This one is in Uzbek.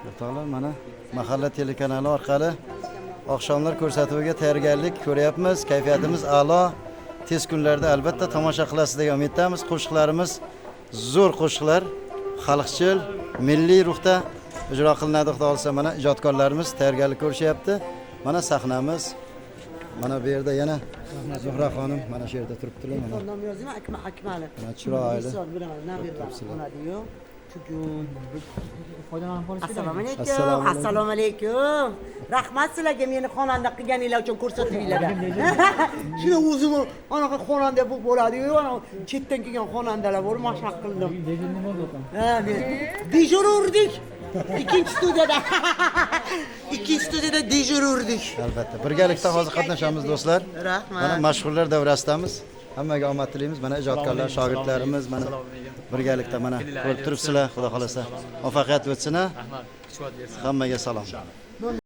O'rtoqlar, mana mahalla telekanali orqali oqshomlar ko'rsatuviga tayyorgarlik ko'ryapmiz. Kayfiyatimiz a'lo. Tez kunlarda albatta tomosha qilasiz degan umiddamiz. Qo'shiqlarimiz zo'r qo'shiqlar, xalqchil, milliy ruhda ijro qilinadi. Xudo xolisa mana ijodkorlarimiz tayyorgarlik ko'rishyapti. Mana sahnamiz. Mana bu yerda yana Zuhra xonim mana shu yerda turibdilar. Mana chiroyli. Assalomu alaykum. Assalomu alaykum. Rahmat sizlarga meni xonanda qilganinglar uchun ko'rsatuvinglarga. Shuni o'zim anaqa xonanda bo'ladi-yu, ana chetdan kelgan xonandalar bor, mashq qildim. Ha, men dejur urdik. Ikkinchi studiyada dejur urdik. Albatta. Birgalikda hozir qatnashamiz do'stlar. Rahmat. Mana mashhurlar davrasidamiz. Hammaga omad tilaymiz. Mana ijodkorlar, shogirdlarimiz mana birgalikda mana ko'rib turibsizlar. Xudo xolasa muvaffaqiyat o'tsin. Hammaga salom.